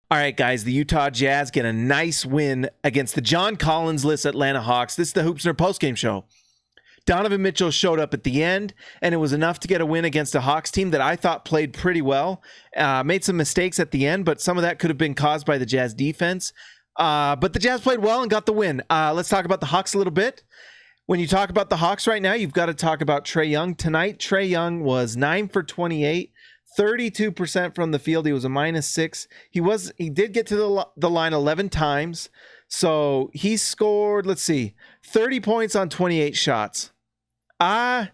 All right, guys, the Utah Jazz get a nice win against the John Collins-less Atlanta Hawks. This is the Hoopsner postgame show. Donovan Mitchell showed up at the end, and it was enough to get a win against a Hawks team that I thought played pretty well. Made some mistakes at the end, but some of that could have been caused by the Jazz defense. But the Jazz played well and got the win. Let's talk about the Hawks a little bit. When you talk about the Hawks right now, you've got to talk about Trae Young. Tonight, Trae Young was 9 for 28. 32% from the field. He was a -6. He did get to the line 11 times. So he scored, 30 points on 28 shots. I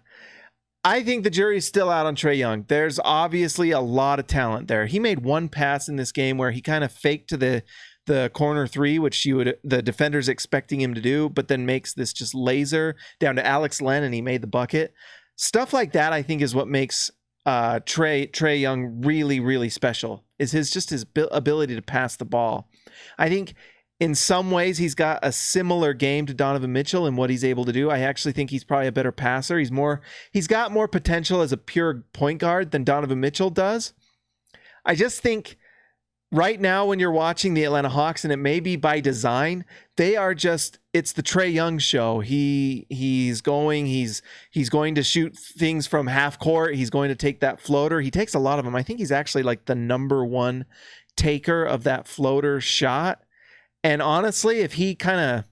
think the jury is still out on Trae Young. There's obviously a lot of talent there. He made one pass in this game where he kind of faked to the corner three, which the defender's expecting him to do, but then makes this just laser down to Alex Len, and he made the bucket. Stuff like that, I think, is what makes Trae Young really, really special, is his ability to pass the ball. I think in some ways he's got a similar game to Donovan Mitchell in what he's able to do. I actually think he's probably a better passer. He's got more potential as a pure point guard than Donovan Mitchell does. I just think right now when you're watching the Atlanta Hawks, and it may be by design, it's the Trae Young show. He's going to shoot things from half court. He's going to take that floater. He takes a lot of them. I think he's actually like the number one taker of that floater shot. And honestly, if he kind of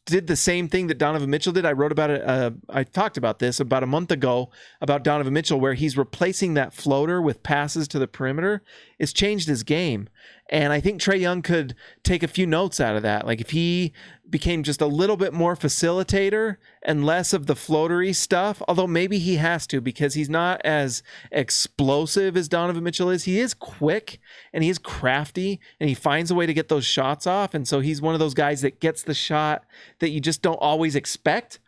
did the same thing that Donovan Mitchell did, I wrote about it. I talked about this about a month ago about Donovan Mitchell, where he's replacing that floater with passes to the perimeter. It's changed his game. And I think Trae Young could take a few notes out of that. Like if he became just a little bit more facilitator and less of the floatery stuff, although maybe he has to because he's not as explosive as Donovan Mitchell is. He is quick and he is crafty and he finds a way to get those shots off. And so he's one of those guys that gets the shot that you just don't always expect,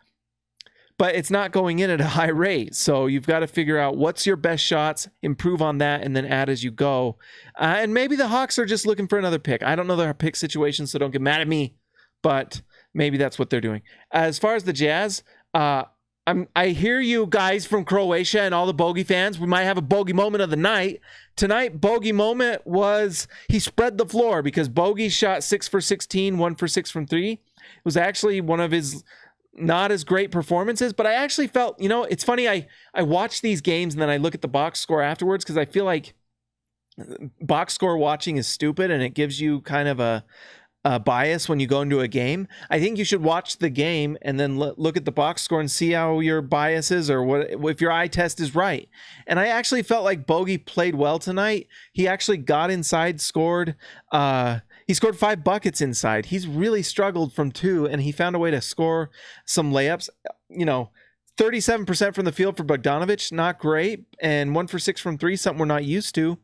but it's not going in at a high rate. So you've got to figure out what's your best shots, improve on that, and then add as you go. And maybe the Hawks are just looking for another pick. I don't know their pick situation, so don't get mad at me, but maybe that's what they're doing. As far as the Jazz, I hear you guys from Croatia and all the Bogey fans. We might have a Bogey moment of the night. Tonight, Bogey moment was he spread the floor because Bogey shot 6 for 16, 1 for 6 from 3. It was actually one of his not as great performances, but I actually felt, it's funny. I watch these games and then I look at the box score afterwards because I feel like box score watching is stupid and it gives you kind of a bias when you go into a game. I think you should watch the game and then look at the box score and see how your bias is or if your eye test is right. And I actually felt like Bogey played well tonight. He actually got inside, scored. He scored 5 buckets inside. He's really struggled from 2, and he found a way to score some layups. 37% from the field for Bogdanovic, not great, and 1 for 6 from 3, something we're not used to.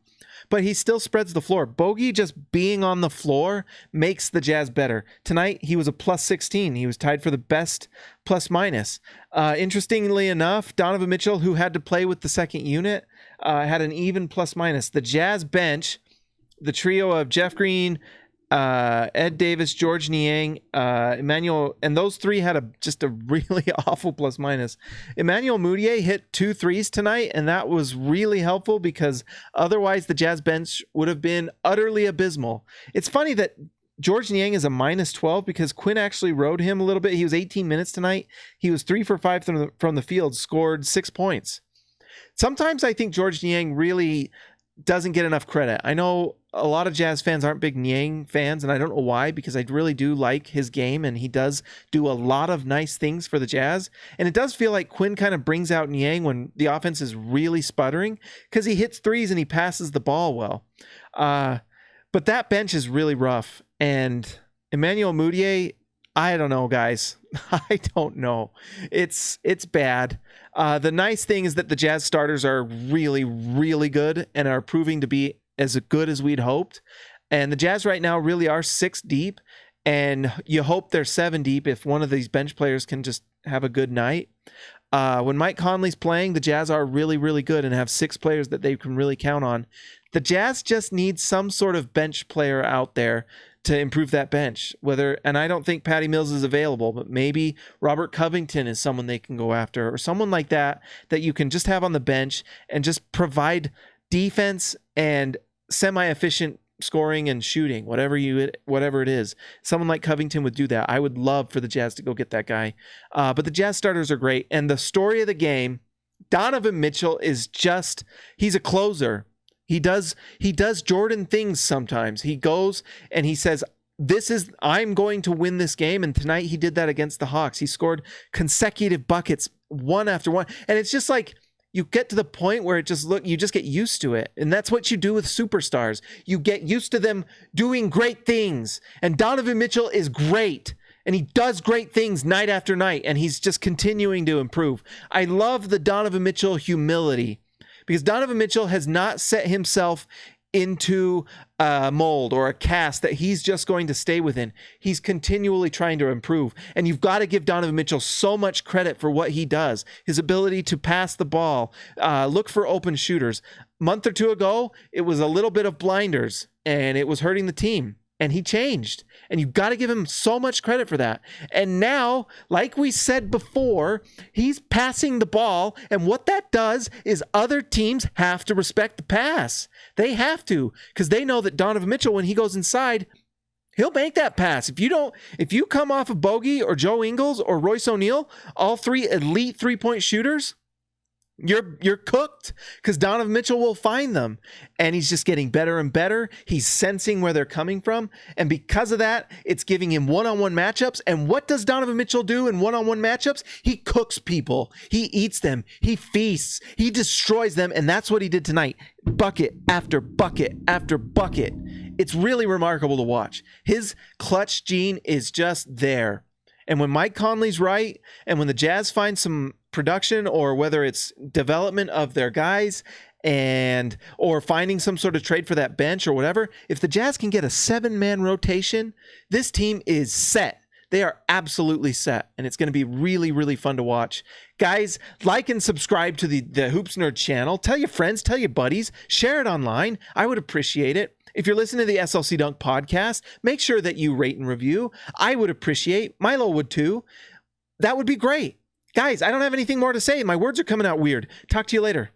But he still spreads the floor. Bogey just being on the floor makes the Jazz better. Tonight, he was a +16. He was tied for the best plus-minus. Interestingly enough, Donovan Mitchell, who had to play with the second unit, had an even plus-minus. The Jazz bench, the trio of Jeff Green, Ed Davis, George Niang, Emmanuel, and those three had just a really awful plus minus. Emmanuel Mudiay hit 2 threes tonight, and that was really helpful because otherwise the Jazz bench would have been utterly abysmal. It's funny that George Niang is a -12 because Quinn actually rode him a little bit. He was 18 minutes tonight. He was 3 for 5 from the field, scored 6 points. Sometimes I think George Niang really doesn't get enough credit. I know a lot of Jazz fans aren't big Niang fans, and I don't know why, because I really do like his game, and he does do a lot of nice things for the Jazz. And it does feel like Quinn kind of brings out Niang when the offense is really sputtering, because he hits threes and he passes the ball well. But that bench is really rough. And Emmanuel Mudiay, I don't know, guys. I don't know. It's bad. The nice thing is that the Jazz starters are really, really good and are proving to be as good as we'd hoped. And the Jazz right now really are 6 deep, and you hope they're 7 deep if one of these bench players can just have a good night. When Mike Conley's playing, the Jazz are really, really good and have 6 players that they can really count on. The Jazz just need some sort of bench player out there to improve that bench. And I don't think Patty Mills is available, but maybe Robert Covington is someone they can go after, or someone like that you can just have on the bench and just provide defense and semi-efficient scoring and shooting, whatever it is. Someone like Covington would do that. I would love for the Jazz to go get that guy. But the Jazz starters are great. And the story of the game, Donovan Mitchell is he's a closer. He does Jordan things sometimes. He goes and he says, I'm going to win this game. And tonight he did that against the Hawks. He scored consecutive buckets one after one. And it's just like, you get to the point where you just get used to it. And that's what you do with superstars. You get used to them doing great things. And Donovan Mitchell is great. And he does great things night after night. And he's just continuing to improve. I love the Donovan Mitchell humility, because Donovan Mitchell has not set himself into a mold or a cast that he's just going to stay within. He's continually trying to improve. And you've got to give Donovan Mitchell so much credit for what he does. His ability to pass the ball, look for open shooters. A month or two ago, it was a little bit of blinders and it was hurting the team. And he changed. And you've got to give him so much credit for that. And now, like we said before, he's passing the ball. And what that does is other teams have to respect the pass. They have to, because they know that Donovan Mitchell, when he goes inside, he'll make that pass. If you come off of Bogey or Joe Ingles or Royce O'Neal, all three elite three-point shooters, you're cooked, because Donovan Mitchell will find them. And he's just getting better and better. He's sensing where they're coming from. And because of that, it's giving him one-on-one matchups. And what does Donovan Mitchell do in one-on-one matchups? He cooks people. He eats them. He feasts. He destroys them. And that's what he did tonight. Bucket after bucket after bucket. It's really remarkable to watch. His clutch gene is just there. And when Mike Conley's right, and when the Jazz find some production, or whether it's development of their guys or finding some sort of trade for that bench or whatever, if the Jazz can get a 7-man rotation, this team is set. They are absolutely set, and it's going to be really, really fun to watch. Guys, like and subscribe to the Hoops Nerd channel. Tell your friends, tell your buddies, share it online. I would appreciate it. If you're listening to the SLC Dunk podcast, make sure that you rate and review. I would appreciate. Milo would too. That would be great. Guys, I don't have anything more to say. My words are coming out weird. Talk to you later.